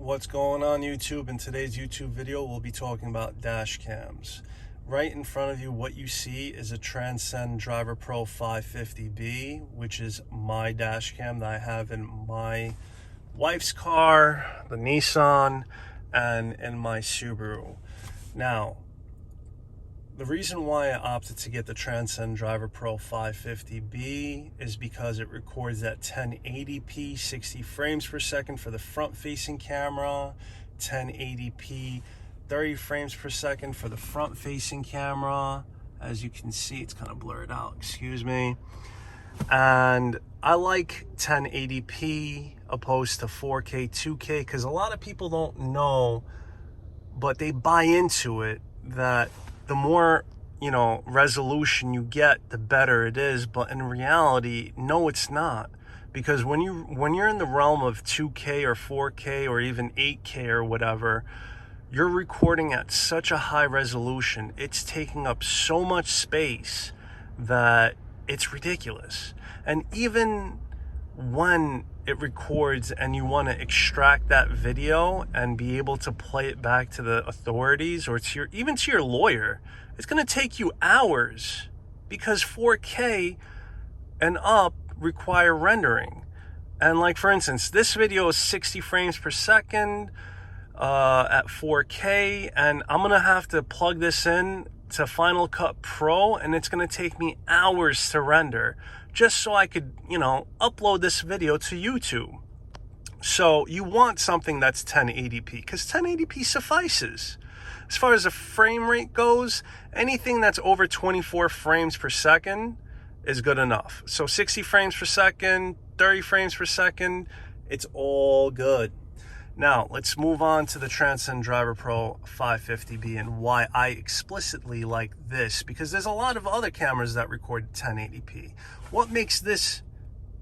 What's going on, YouTube? In today's YouTube video, we'll be talking about dash cams. Right in front of you, what you see is a Transcend Driver Pro 550B, which is my dash cam that I have in my wife's car, the Nissan, and in my Subaru. Now, the reason why I opted to get the Transcend Driver Pro 550B is because it records at 1080p 60 frames per second for the front-facing camera, 1080p 30 frames per second for the front-facing camera. As you can see, it's kind of blurred out, excuse me. And I like 1080p opposed to 4K, 2K, because a lot of people don't know, but they buy into it that the more, resolution you get, the better it is. But in reality, no, it's not. Because when you're in the realm of 2K or 4K or even 8K or whatever, you're recording at such a high resolution. It's taking up so much space that it's ridiculous. And even when it records and you want to extract that video and be able to play it back to the authorities or to your lawyer, it's going to take you hours, because 4K and up require rendering. And like, for instance, this video is 60 frames per second at 4K, and I'm going to have to plug this in to Final Cut Pro, and it's going to take me hours to render just so I could, upload this video to YouTube. So you want something that's 1080p, because 1080p suffices. As far as the frame rate goes, anything that's over 24 frames per second is good enough. So 60 frames per second, 30 frames per second, it's all good. Now, let's move on to the Transcend Driver Pro 550B and why I explicitly like this, because there's a lot of other cameras that record 1080p. What makes this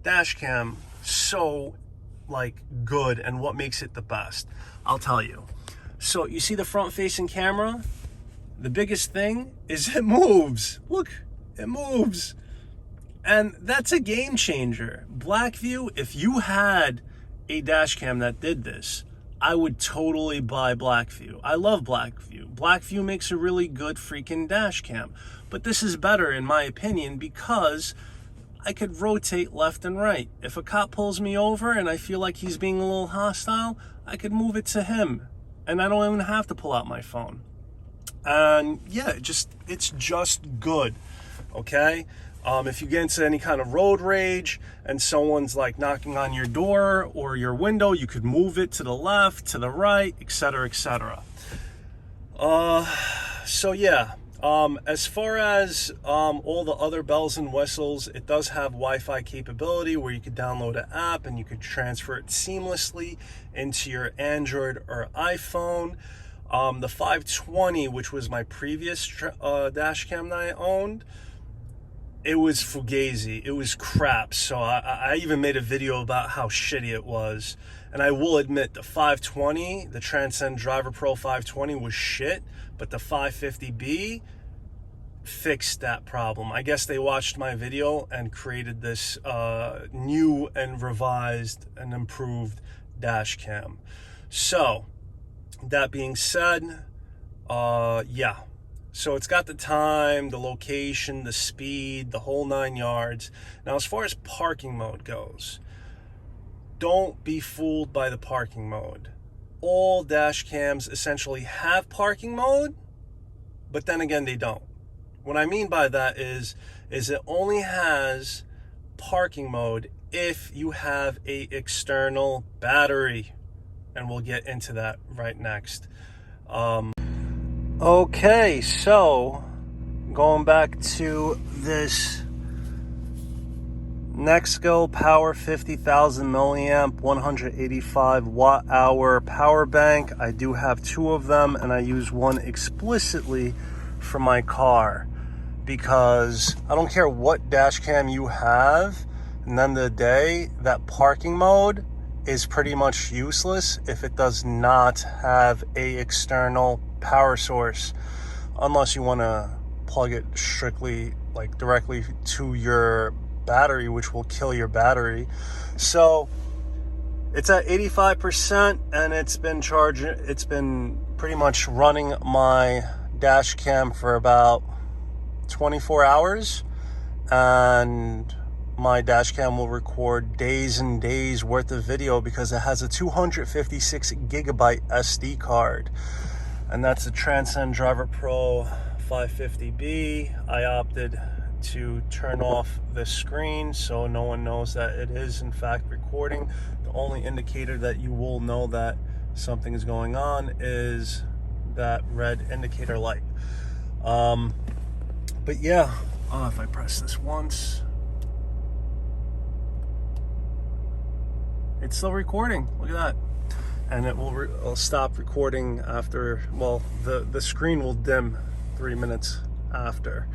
dash cam so good, and what makes it the best? I'll tell you. So you see the front-facing camera? The biggest thing is it moves. Look, it moves. And that's a game changer. Blackview, if you had a dash cam that did this, I would totally buy Blackview. I love Blackview. Blackview makes a really good freaking dash cam. But this is better in my opinion because I could rotate left and right. If a cop pulls me over and I feel like he's being a little hostile, I could move it to him. And I don't even have to pull out my phone. And yeah, it's just good, okay? If you get into any kind of road rage and someone's knocking on your door or your window, you could move it to the left, to the right, etc., etc. So yeah, as far as all the other bells and whistles, it does have Wi-Fi capability where you could download an app and you could transfer it seamlessly into your Android or iPhone. The 520, which was my previous dash cam that I owned, it was fugazi. It was crap. So I even made a video about how shitty it was. And I will admit the 520, the Transcend Driver Pro 520 was shit, but the 550B fixed that problem. I guess they watched my video and created this new and revised and improved dash cam. So that being said, yeah. So it's got the time, the location, the speed, the whole 9 yards. Now, as far as parking mode goes, don't be fooled by the parking mode. All dash cams essentially have parking mode, but then again, they don't. What I mean by that is it only has parking mode if you have a external battery. And we'll get into that right next. Okay, so going back to this Nextgo Power 50,000 milliamp 185 watt hour power bank. I do have two of them, and I use one explicitly for my car because I don't care what dash cam you have, and then the day that parking mode is pretty much useless if it does not have a external power source, unless you want to plug it strictly directly to your battery, which will kill your battery. So It's at 85% and it's been pretty much running my dash cam for about 24 hours, and my dash cam will record days and days worth of video because it has a 256 gigabyte SD card, and that's a Transcend Driver Pro 550B. I opted to turn off the screen so no one knows that it is in fact recording. The only indicator that you will know that something is going on is that red indicator light. But yeah, if I press this once, it's still recording. Look at that. And it will it'll stop recording after, well, the screen will dim 3 minutes after.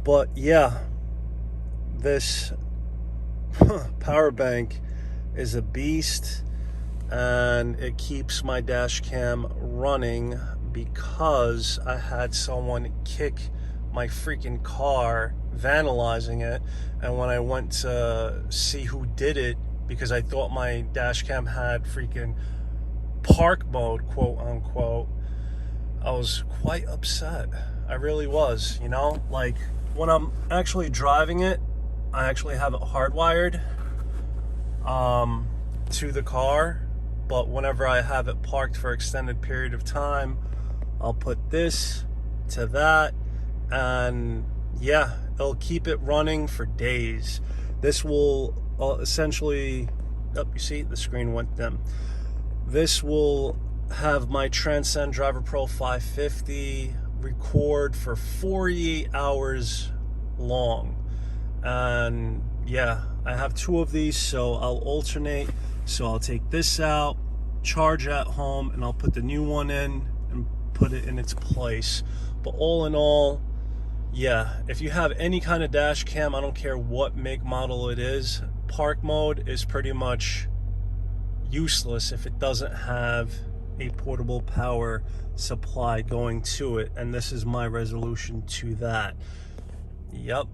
But yeah, this power bank is a beast, and it keeps my dash cam running because I had someone kick my freaking car, vandalizing it. And when I went to see who did it, because I thought my dash cam had freaking park mode, quote unquote, I was quite upset. I really was, you know? Like, when I'm actually driving it, I actually have it hardwired to the car, but whenever I have it parked for extended period of time, I'll put this to that, and yeah, it'll keep it running for days. This will essentially, you see the screen went dim. This will have my Transcend Driver Pro 550 record for 48 hours long. And yeah, I have 2 of these, so I'll alternate. So I'll take this out, charge at home, and I'll put the new one in and put it in its place. But all in all, yeah, if you have any kind of dash cam, I don't care what make model it is, park mode is pretty much useless if it doesn't have a portable power supply going to it, and this is my resolution to that. Yep.